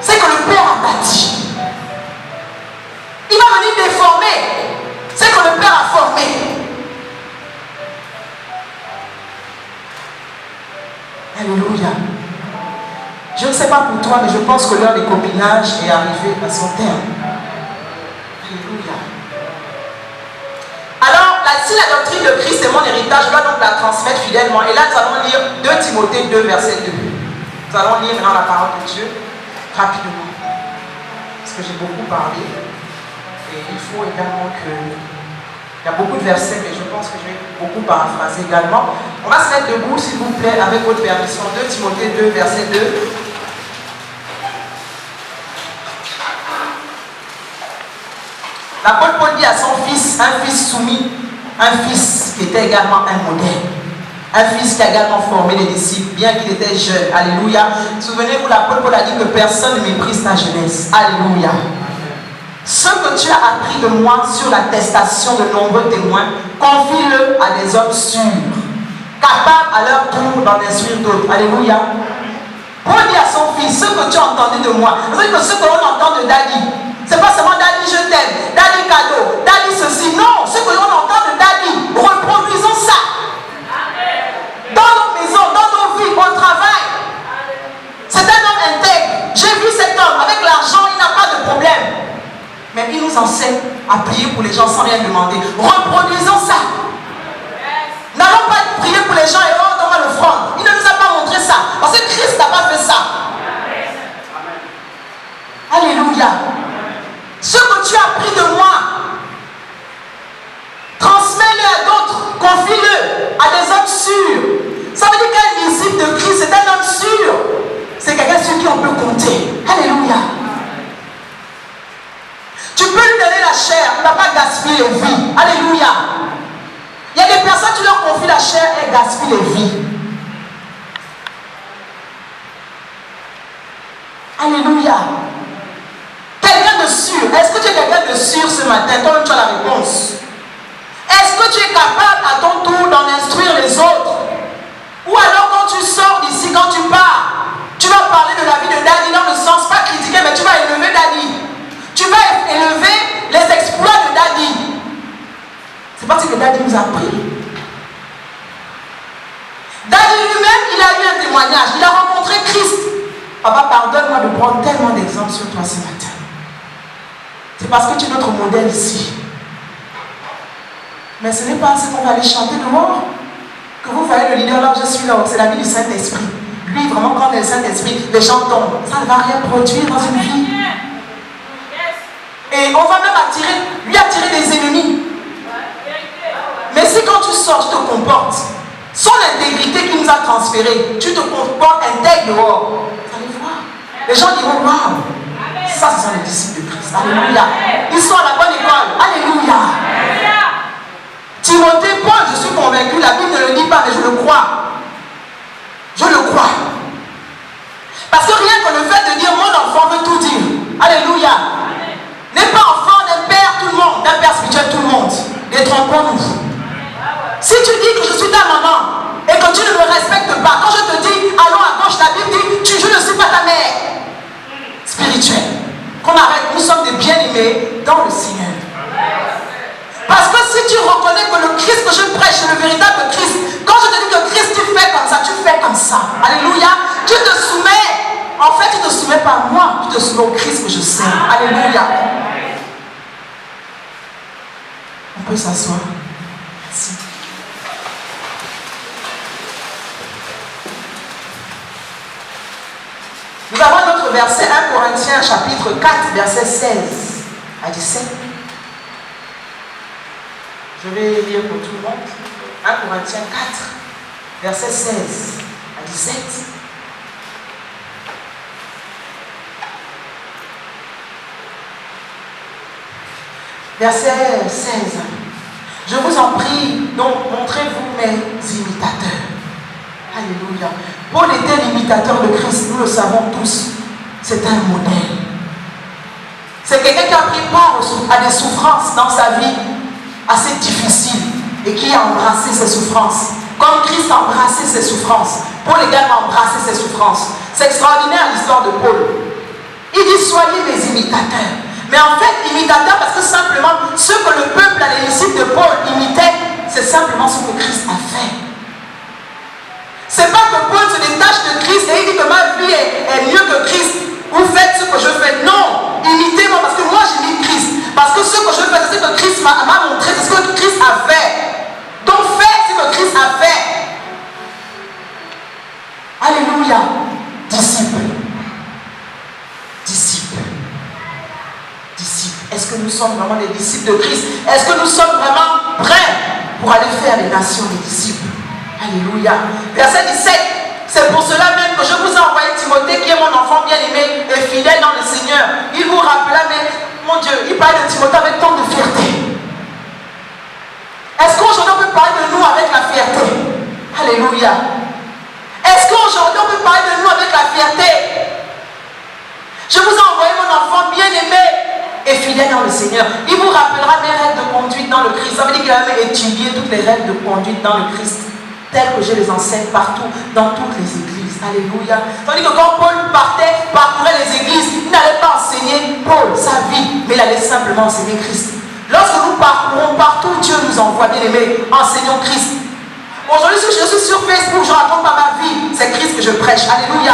c'est que le père a bâti. Il va venir déformer, c'est que le père a formé. Alléluia. Je ne sais pas pour toi, mais je pense que l'heure des copinages est arrivée à son terme. Alléluia. Alors, si la doctrine de Christ est mon héritage, je dois donc la transmettre fidèlement. Et là, nous allons lire 2 Timothée 2, verset 2. Nous allons lire maintenant la parole de Dieu rapidement. Parce que j'ai beaucoup parlé. Et il faut également que... Il y a beaucoup de versets, mais je pense que je vais beaucoup paraphraser également. On va se mettre debout, s'il vous plaît, avec votre permission. 2 Timothée 2, verset 2. L'apôtre Paul dit à son fils, un fils soumis, un fils qui était également un modèle, un fils qui a également formé les disciples, bien qu'il était jeune. Alléluia. Souvenez-vous, l'apôtre Paul a dit que personne ne méprise ta jeunesse. Alléluia. Ce que tu as appris de moi sur l'attestation de nombreux témoins, confie-le à des hommes sûrs, capables à leur tour d'en instruire d'autres. Alléluia. Paul dit à son fils, ce que tu as entendu de moi, c'est-à-dire que ce que l'on entend de Daddy, c'est pas seulement Daddy je t'aime, Daddy cadeau, Daddy ceci. Non, ce que l'on entend de Daddy, reproduisons ça. Dans nos maisons, dans nos vies, au travail. C'est un homme intègre. J'ai vu cet homme, avec l'argent, il n'a pas de problème. Mais il nous enseigne à prier pour les gens sans rien demander. Reproduisons ça. N'allons pas prier pour les gens et oh, donne-moi l'offrande. Il ne nous a pas montré ça. Parce que Christ n'a pas fait ça. Alléluia. Ce que tu as appris de moi, transmets-le à d'autres. Confie-le à des hommes sûrs. Ça veut dire qu'un disciple de Christ, c'est un homme sûr. C'est quelqu'un sur qui on peut compter. Alléluia. Tu peux lui donner la chair, il ne va pas gaspiller les vies. Alléluia. Il y a des personnes, tu leur confies la chair et gaspillent les vies. Alléluia. Quelqu'un de sûr. Est-ce que tu es quelqu'un de sûr ce matin? Toi-même, tu as la réponse. Est-ce que tu es capable à ton tour d'en instruire les autres? Ou alors quand tu sors d'ici, quand tu pars, tu vas parler de la vie de Daddy dans le sens, pas critiquer, mais tu vas élever Daddy. Tu vas élever les exploits de Daddy. C'est parce que Daddy nous a pris. Daddy lui-même, il a eu un témoignage. Il a rencontré Christ. Papa, pardonne-moi de prendre tellement d'exemples sur toi ce matin. C'est parce que tu es notre modèle ici. Mais ce n'est pas ce qu'on va aller chanter dehors. Que vous voyez le leader là où je suis là, c'est la vie du Saint-Esprit. Lui, vraiment, quand le Saint-Esprit, les gens tombent. Ça ne va rien produire dans une vie. Et on va même lui attirer des ennemis. Mais si quand tu sors, tu te comportes, son intégrité qui nous a transféré, tu te comportes intègre dehors, vous allez voir. Les gens diront, waouh, ça ce sont les disciples de Christ. Alléluia. Ils sont à la bonne école. Alléluia. Timothée, Paul, je suis convaincu crois. Je le crois. Parce que rien que le fait de dire mon enfant veut tout dire. Alléluia. N'est pas enfant d'un père tout le monde, d'un père spirituel tout le monde. Détrompons-nous. Si tu dis que je suis ta maman et que tu ne me respectes pas, quand je te dis allons à gauche, la Bible dit je ne suis pas ta mère spirituelle. Qu'on arrête, nous sommes des bien-aimés dans le Seigneur. Parce que si tu reconnais que le Christ que je prêche, c'est le véritable Christ, quand je te dis que Christ, tu fais comme ça, tu fais comme ça. Alléluia. Tu te soumets. En fait, tu ne te soumets pas à moi, tu te soumets au Christ que je sers. Alléluia. On peut s'asseoir. Merci. Nous avons notre verset 1 Corinthiens chapitre 4, verset 16 à 17. Je vais lire pour tout le monde. 1 Corinthiens 4, verset 16 à 17. Verset 16. Je vous en prie, donc montrez-vous mes imitateurs. Alléluia. Paul était l'imitateur de Christ, nous le savons tous. C'est un modèle. C'est quelqu'un qui a pris part à des souffrances dans sa vie assez difficiles et qui a embrassé ses souffrances. Comme Christ a embrassé ses souffrances, Paul également a embrassé ses souffrances. C'est extraordinaire l'histoire de Paul. Il dit soyez mes imitateurs. Mais en fait, imitateurs parce que simplement ce que le peuple à l'initiative de Paul imitait, c'est simplement ce que Christ a fait. C'est pas que Paul se détache de Christ et il dit que ma vie est mieux que Christ. Vous faites ce que je fais. Non, imitez-moi parce que moi j'imite Christ. Parce que ce que je fais, c'est ce que Christ m'a montré, c'est ce que Christ a fait. Donc faites ce que Christ a fait. Alléluia. Disciples. Disciples. Disciples. Est-ce que nous sommes vraiment des disciples de Christ? Est-ce que nous sommes vraiment prêts pour aller faire les nations des disciples? Alléluia. Verset 17. C'est pour cela même que je vous ai envoyé Timothée, qui est mon enfant bien-aimé et fidèle dans le Seigneur. Il vous rappela, mais mon Dieu, il parle de Timothée avec tant de fierté. Est-ce qu'aujourd'hui on peut parler de nous avec la fierté? Alléluia. Est-ce qu'aujourd'hui on peut parler de nous avec la fierté? Je vous ai envoyé mon enfant bien-aimé et fidèle dans le Seigneur. Il vous rappellera mes règles de conduite dans le Christ. Ça veut dire qu'il a même étudié toutes les règles de conduite dans le Christ, telles que je les enseigne partout, dans toutes les églises. Alléluia. Tandis que quand Paul partait, parcourait les églises, il n'allait pas enseigner Paul, sa vie, mais il allait simplement enseigner Christ. Lorsque nous parcourons partout, Dieu nous envoie, bien aimés, enseignons Christ. Aujourd'hui, si je suis sur Facebook, je ne raconte pas ma vie, c'est Christ que je prêche. Alléluia.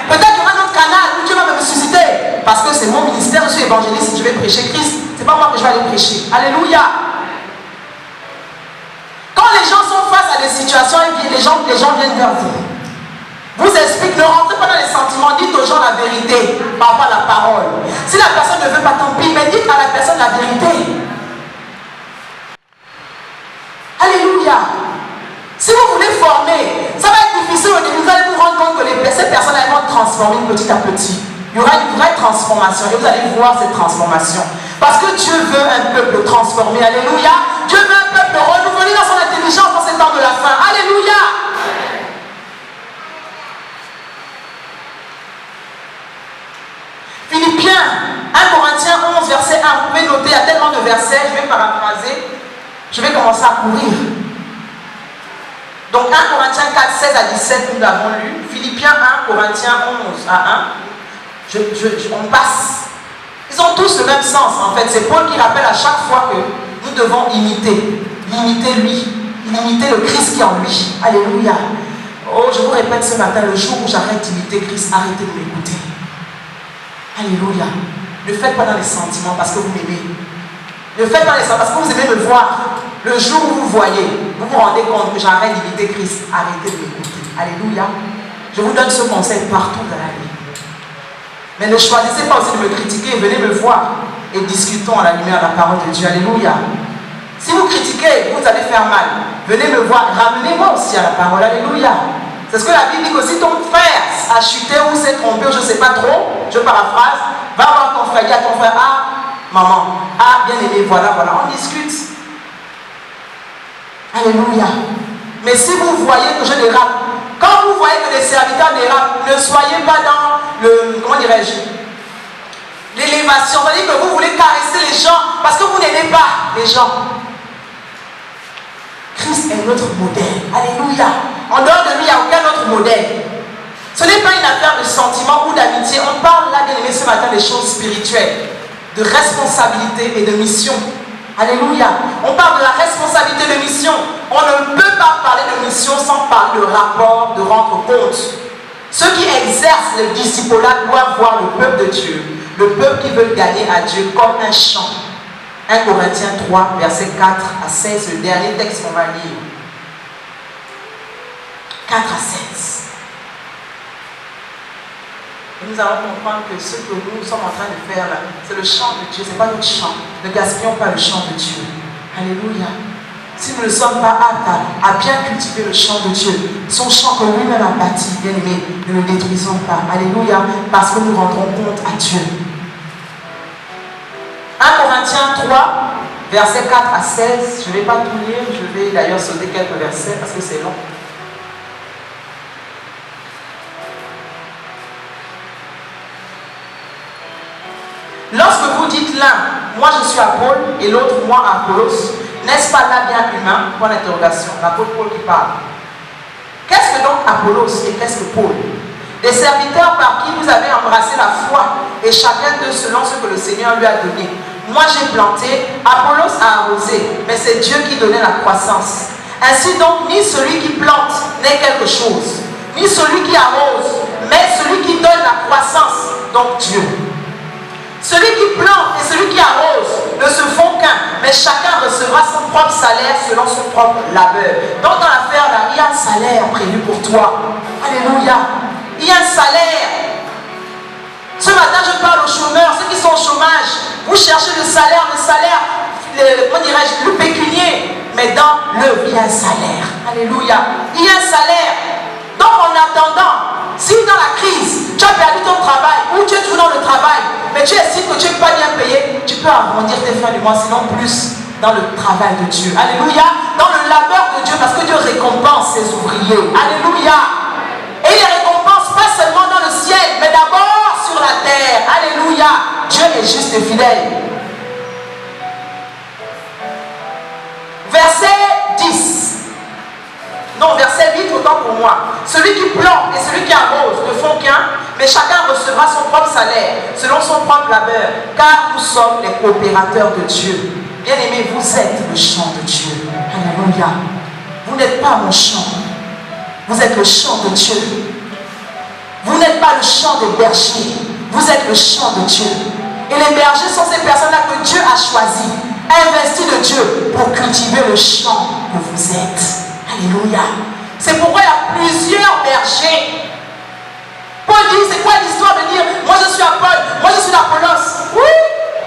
Peut-être qu'il y aura un autre canal où Dieu va me susciter, parce que c'est mon ministère, je suis évangéliste, je vais prêcher Christ. Ce n'est pas moi que je vais aller prêcher. Alléluia. Quand les gens sont face à des situations, les gens viennent vers vous. Vous expliquent, ne rentrez pas dans les sentiments, dites aux gens la vérité par rapport à la parole. Si la personne ne veut pas, tant pis, mais dites à la personne la vérité. Alléluia. Si vous voulez former, ça va être difficile au début, vous allez vous rendre compte que ces personnes vont transformer petit à petit. Il y aura une vraie transformation et vous allez voir cette transformation. Parce que Dieu veut un peuple transformé. Alléluia. Dieu veut un peuple renouvelé dans son intelligence dans ces temps de la fin. Alléluia. Philippiens 1 Corinthiens 11 verset 1. Vous pouvez noter, il y a tellement de versets, je vais paraphraser. Je vais commencer à courir. Donc 1 Corinthiens 4, 16 à 17, nous l'avons lu. Philippiens 1, Corinthiens 11 à 1. On passe. Ils ont tous le même sens en fait. C'est Paul qui rappelle à chaque fois que nous devons imiter lui, imiter le Christ qui est en lui. Alléluia. Oh, je vous répète ce matin, le jour où j'arrête d'imiter Christ, arrêtez de m'écouter. Alléluia. Ne faites pas dans les sentiments parce que vous m'aimez. Ne faites pas dans les sentiments parce que vous aimez me voir. Le jour où vous voyez, vous vous rendez compte que j'arrête d'imiter Christ, arrêtez de m'écouter. Alléluia. Je vous donne ce conseil partout dans la vie. Mais ne choisissez pas aussi de me critiquer, venez me voir et discutons à la lumière de la parole de Dieu. Alléluia. Si vous critiquez, vous allez faire mal. Venez me voir, ramenez-moi aussi à la parole. Alléluia. C'est ce que la Bible dit que si ton frère a chuté ou s'est trompé, je ne sais pas trop, je paraphrase, va voir ton frère, dis à ton frère, ah, maman, ah, bien aimé, voilà, on discute. Alléluia. Mais si vous voyez que je dérape, quand vous voyez que les serviteurs dérapent, ne soyez pas dans le, comment dirais-je, l'élévation. C'est-à-dire que vous voulez caresser les gens parce que vous n'aimez pas les gens. Christ est notre modèle. Alléluia. En dehors de lui, il n'y a aucun autre modèle. Ce n'est pas une affaire de sentiment ou d'amitié. On parle là, bien aimé, ce matin des choses spirituelles, de responsabilité et de mission. Alléluia. On parle de la responsabilité de mission. On ne peut pas parler de mission sans parler de rapport, de rendre compte. Ceux qui exercent le discipulat doivent voir le peuple de Dieu, le peuple qui veut gagner à Dieu comme un champ. 1 Corinthiens 3, versets 4 à 16, le dernier texte qu'on va lire. 4 à 16. Et nous allons comprendre que ce que nous sommes en train de faire là, c'est le chant de Dieu, ce n'est pas notre chant. Ne gaspillons pas le chant de Dieu. Alléluia. Si nous ne sommes pas aptes à bien cultiver le chant de Dieu, son chant que lui-même a bâti, bien aimé, ne le détruisons pas. Alléluia. Parce que nous rendrons compte à Dieu. 1 Corinthiens 3, versets 4 à 16. Je ne vais pas tout lire, je vais d'ailleurs sauter quelques versets parce que c'est long. Lorsque vous dites l'un, moi je suis Paul, et l'autre, moi Apollos, n'est-ce pas là bien humain? Point d'interrogation. L'apôtre Paul qui parle. Qu'est-ce que donc Apollos et qu'est-ce que Paul? Des serviteurs par qui vous avez embrassé la foi, et chacun d'eux selon ce que le Seigneur lui a donné. Moi j'ai planté, Apollos a arrosé, mais c'est Dieu qui donnait la croissance. Ainsi donc, ni celui qui plante n'est quelque chose, ni celui qui arrose, mais celui qui donne la croissance, donc Dieu. Celui qui plante et celui qui arrose ne se font qu'un, mais chacun recevra son propre salaire selon son propre labeur. Donc dans l'affaire là, il y a un salaire prévu pour toi. Alléluia. Il y a un salaire. Ce matin, je parle aux chômeurs, ceux qui sont au chômage. Vous cherchez le salaire, comment dirais-je, le pécunier. Mais dans l'œuvre, il y a un salaire. Alléluia. Il y a un salaire. Donc en attendant, si dans la crise, tu as perdu ton travail ou tu es toujours dans le travail, mais tu estimes que tu n'es pas bien payé, tu peux arrondir tes fins du mois, sinon plus dans le travail de Dieu. Alléluia. Dans le labeur de Dieu, parce que Dieu récompense ses ouvriers. Alléluia. Et il les récompense pas seulement dans le ciel, mais d'abord sur la terre. Alléluia. Dieu est juste et fidèle. Verset 10. Non, verset 8, autant pour moi. Celui qui plante et celui qui arrose ne font qu'un, mais chacun recevra son propre salaire, selon son propre labeur, car nous sommes les coopérateurs de Dieu. Bien-aimés, vous êtes le champ de Dieu. Alléluia. Vous n'êtes pas mon champ. Vous êtes le champ de Dieu. Vous n'êtes pas le champ des bergers. Vous êtes le champ de Dieu. Et les bergers sont ces personnes-là que Dieu a choisies, investies de Dieu pour cultiver le champ que vous êtes. Alléluia. C'est pourquoi il y a plusieurs bergers. Paul dit, c'est quoi l'histoire de dire, moi je suis Paul, moi je suis Apollos? Oui,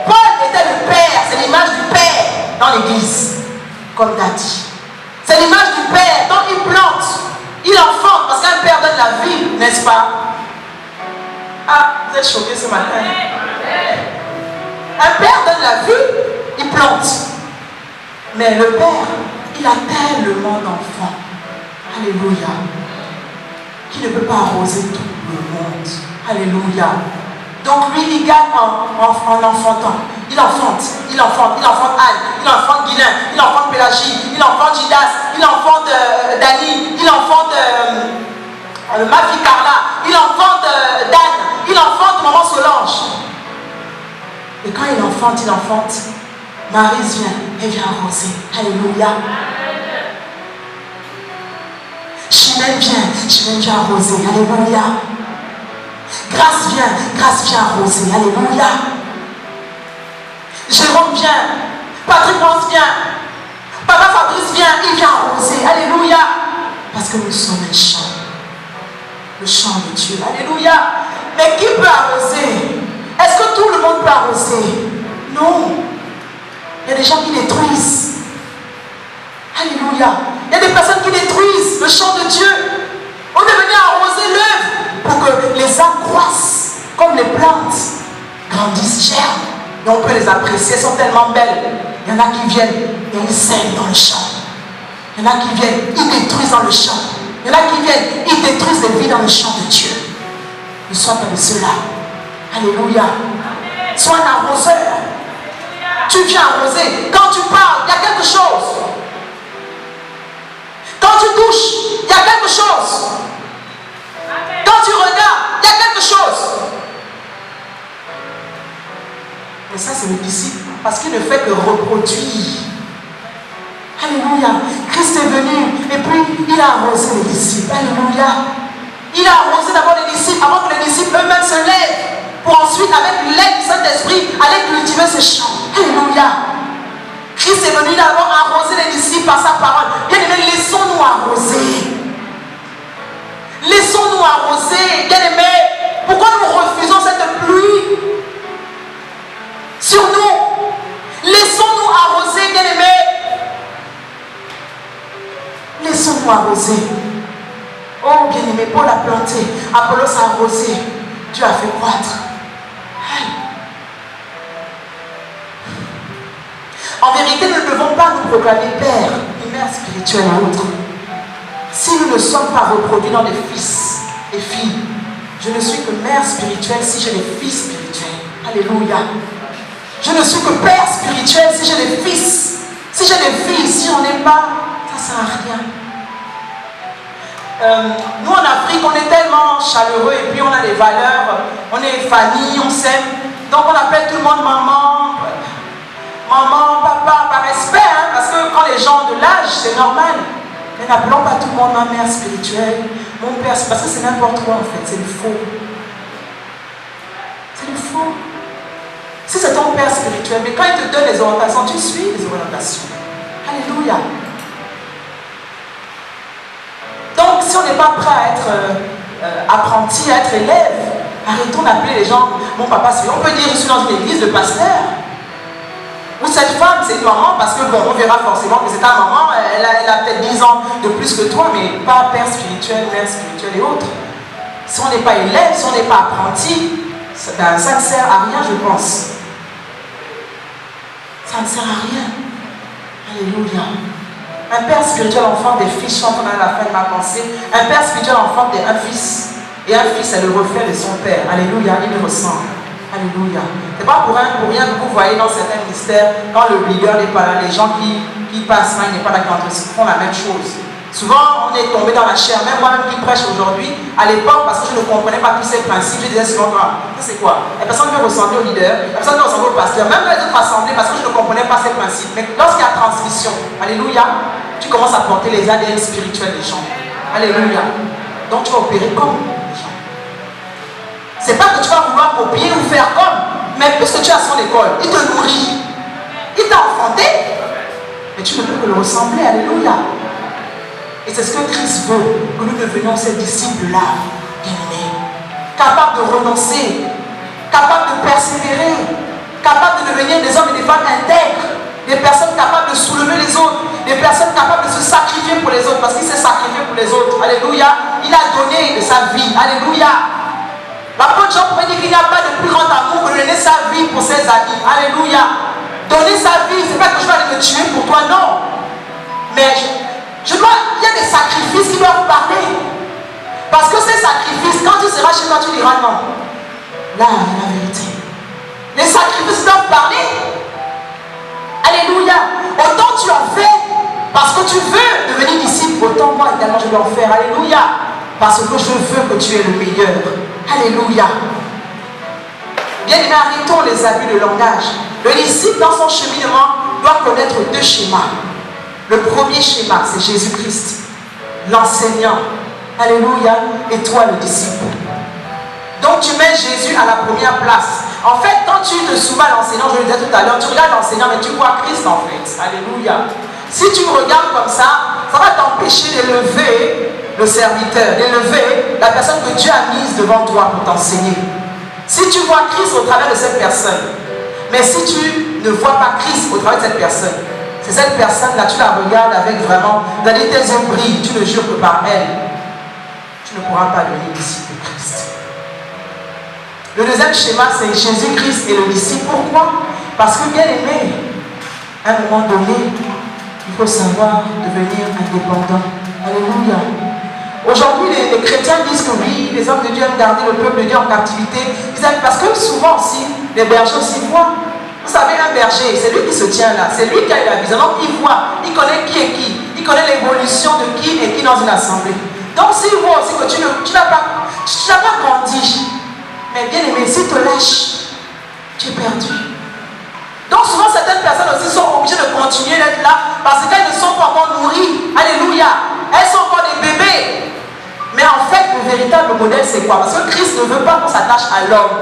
Paul était le Père, c'est l'image du Père dans l'église, comme t'as dit. C'est l'image du Père, donc il plante, il enfante, parce qu'un Père donne la vie, n'est-ce pas? Ah, vous êtes choqués ce matin. Un Père donne la vie, il plante. Mais le Père, il a tellement d'enfants. Alléluia. Qui ne peut pas arroser tout le monde. Alléluia. Donc lui, il gagne en enfantant. Il enfante Anne, il enfante Guilin, il enfante Pélagie, il enfante Gidas, il enfante Dani, il enfante ma fille Carla, il enfante Dan, il enfante maman Solange. Et quand il enfante, Marie vient, elle vient arroser. Alléluia. Chimène vient arroser. Alléluia. Grâce vient arroser. Alléluia. Jérôme vient. Patrick Rance vient. Papa Fabrice vient, il vient arroser. Alléluia. Parce que nous sommes un champ. Le champ de Dieu. Alléluia. Mais qui peut arroser? Est-ce que tout le monde peut arroser? Non. Il y a des gens qui détruisent. Alléluia. Il y a des personnes qui détruisent le champ de Dieu. On est venu arroser l'œuvre pour que les arbres croissent comme les plantes, grandissent, germent. Et on peut les apprécier, elles sont tellement belles. Il y en a qui viennent et ils sèment dans le champ. Il y en a qui viennent, ils détruisent dans le champ. Il y en a qui viennent, ils détruisent les vies dans le champ de Dieu. Ne sois pas de ceux-là. Alléluia. Sois un arroseur. Tu viens arroser. Quand tu parles, il y a quelque chose. Quand tu touches, il y a quelque chose. Quand tu regardes, il y a quelque chose. Mais ça, c'est le disciple. Parce qu'il ne fait que reproduire. Alléluia. Christ est venu et puis il a arrosé les disciples. Alléluia. Il a arrosé d'abord les disciples avant que les disciples eux-mêmes se lèvent pour ensuite, avec l'aide du Saint-Esprit, aller cultiver ces champs. Alléluia. Christ est venu d'abord arroser les disciples par sa parole. Bien-aimés, laissons-nous arroser. Laissons-nous arroser. Bien-aimés, pourquoi nous refusons cette pluie sur nous? Laissons-nous arroser, bien-aimés. Laissons-nous arroser. Oh, bien-aimé, Paul a planté, Apollos a arrosé, Dieu a fait croître. En vérité, nous ne devons pas nous proclamer père, ni mère spirituelle ou autre. Si nous ne sommes pas reproduits dans des fils et filles, je ne suis que mère spirituelle si j'ai des fils spirituels. Alléluia. Je ne suis que père spirituel si j'ai des fils. Si j'ai des filles, si j'en ai pas, ça ne sert à rien. Nous en Afrique, on est tellement chaleureux et puis on a des valeurs, on est famille, on s'aime. Donc on appelle tout le monde maman, maman, papa, par respect, hein, parce que quand les gens ont de l'âge, c'est normal. Mais n'appelons pas tout le monde ma mère spirituelle, mon père, parce que c'est n'importe quoi en fait, c'est du faux. C'est du faux. Si c'est ton père spirituel, mais quand il te donne les orientations, tu suis les orientations. Alléluia. Donc, si on n'est pas prêt à être apprenti, à être élève, arrêtons d'appeler les gens mon papa. On peut dire, je suis dans une église de pasteur. Ou cette femme, c'est une maman, parce que bon, on verra forcément que c'est ta maman, elle a peut-être 10 ans de plus que toi, mais pas père spirituel, mère spirituelle et autres. Si on n'est pas élève, si on n'est pas apprenti, ça ne sert à rien, je pense. Ça ne sert à rien. Alléluia. Un père spirituel enfant des fils, chante à la fin de ma pensée. Un père spirituel enfant d'un fils. Et un fils est le reflet de son père. Alléluia, il le ressemble. Alléluia. C'est pas pour rien que vous voyez dans certains ministères, quand le leader n'est pas là, les gens qui passent là, il n'est pas là, qui font la même chose. Souvent, on est tombé dans la chair. Même moi-même qui prêche aujourd'hui, à l'époque, parce que je ne comprenais pas tous ces principes, je disais souvent, ça c'est quoi? La personne veut ressembler au leader, la personne veut ressembler au pasteur, même dans les autres assemblées, parce que je ne comprenais pas ces principes. Mais lorsqu'il y a transmission, alléluia, tu commences à porter les ADN spirituels des gens. Alléluia. Donc tu vas opérer comme les gens. C'est pas que tu vas vouloir copier ou faire comme, mais puisque tu as son école, il te nourrit, il t'a enfanté, mais tu ne peux que le ressembler. Alléluia. Et c'est ce que Christ veut, que nous devenions ces disciples-là, bien-aimés, capables de renoncer, capables de persévérer, capables de devenir des hommes et des femmes intègres, des personnes capables de soulever les autres, des personnes capables de se sacrifier pour les autres, parce qu'il s'est sacrifié pour les autres. Alléluia. Il a donné de sa vie. Alléluia. L'apôtre Jean pourrait dire qu'il n'y a pas de plus grand amour que de donner sa vie pour ses amis. Alléluia. Donner sa vie, c'est pas que je vais aller te tuer pour toi, non. Mais il y a des sacrifices qui doivent parler. Parce que ces sacrifices, quand tu seras chez toi, tu diras non. Là, il y a la vérité. Les sacrifices doivent parler. Alléluia. Autant tu en fais parce que tu veux devenir disciple, autant moi également je dois en faire. Alléluia. Parce que je veux que tu es le meilleur. Alléluia. Bien aimé, arrêtons les abus de langage. Le disciple dans son cheminement doit connaître deux schémas. Le premier schéma, c'est Jésus-Christ, l'enseignant. Alléluia. Et toi, le disciple. Donc tu mets Jésus à la première place. En fait, quand tu te soumets à l'enseignant, je le disais tout à l'heure, tu regardes l'enseignant, mais tu vois Christ en fait. Alléluia. Si tu me regardes comme ça va t'empêcher d'élever le serviteur, d'élever la personne que Dieu a mise devant toi pour t'enseigner. Si tu vois Christ au travers de cette personne, mais si tu ne vois pas Christ au travers de cette personne, c'est cette personne-là, tu la regardes avec vraiment, tes yeux brillent, tu ne jures que par elle, tu ne pourras pas devenir disciple de Christ. Le deuxième schéma, c'est Jésus-Christ et le disciple. Pourquoi? Parce que bien aimé, à un moment donné, il il faut savoir devenir indépendant. Alléluia. Aujourd'hui, les chrétiens disent que oui, les hommes de Dieu aiment garder le peuple de Dieu en captivité. Parce que souvent aussi, les bergers aussi voient. Vous savez, un berger, c'est lui qui se tient là. C'est lui qui a eu la vision. Donc, il voit, il connaît qui est qui. Il connaît l'évolution de qui et qui dans une assemblée. Donc, s'il voit aussi que tu n'as pas grandi, mais bien aimé, s'il te lâche, tu es perdu. Donc, souvent, certaines personnes aussi sont obligées de continuer d'être là parce qu'elles ne sont pas encore nourries. Alléluia. Elles sont encore des bébés. Mais en fait, le véritable modèle, c'est quoi? Parce que Christ ne veut pas qu'on s'attache à l'homme.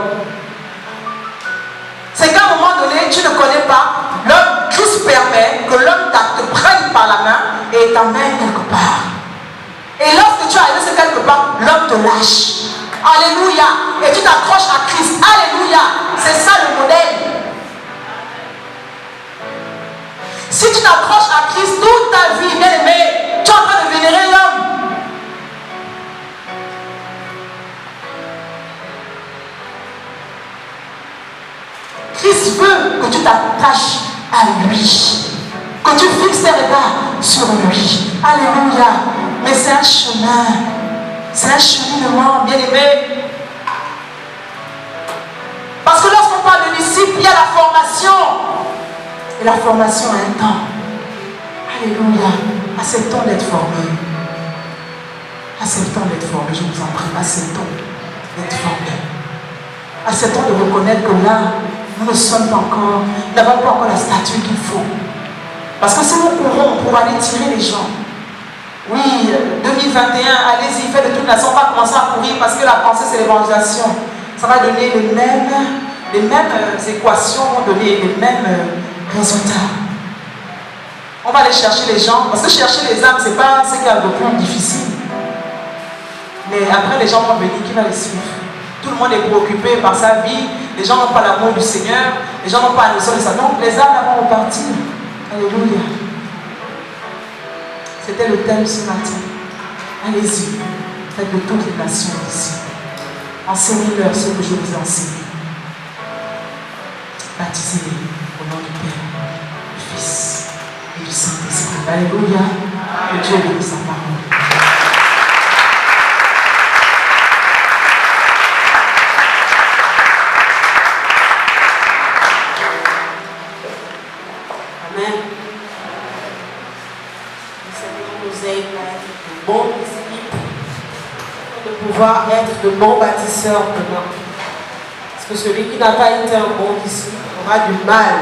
C'est qu'à un moment donné, tu ne connais pas, l'homme, Christ permet que l'homme te prenne par la main et t'emmène quelque part. Et lorsque tu arrives c'est quelque part, l'homme te lâche. Alléluia. Et tu t'accroches à Christ. Alléluia. C'est ça le modèle. Si tu t'accroches à Christ toute ta vie, bien aimé, tu es en train de vénérer l'homme. Christ veut que tu t'attaches à lui, que tu fixes tes regards sur lui. Alléluia. Mais c'est un chemin, c'est un cheminement, bien aimé. Parce que lorsqu'on parle de disciple, il y a la formation. Et la formation a un temps. Alléluia. Acceptons d'être formés. Acceptons d'être formés, je vous en prie. Acceptons d'être formés. Acceptons de reconnaître que là, nous ne sommes pas encore, nous n'avons pas encore la stature qu'il faut. Parce que si nous courons pour aller tirer les gens, oui, 2021, allez-y, faites de toute façon, on va commencer à courir parce que la pensée c'est l'évangélisation. Ça va donner les mêmes équations, vont donner les mêmes résultats. On va aller chercher les gens, parce que chercher les âmes, c'est pas ce qui est le plus difficile. Mais après, les gens vont venir, qui va les suivre? Tout le monde est préoccupé par sa vie, les gens n'ont pas l'amour du Seigneur, les gens n'ont pas la notion de ça. Donc les âmes vont repartir. Alléluia. C'était le thème ce matin. Allez-y, faites de toutes les nations ici. Enseignez-leur ce que je vous ai enseigné. Baptisez-les au nom du Père, du Fils et du Saint-Esprit. Alléluia. Que Dieu bénisse sa parole. Bons disciples, de pouvoir être de bons bâtisseurs demain. Parce que celui qui n'a pas été un bon disciple aura du mal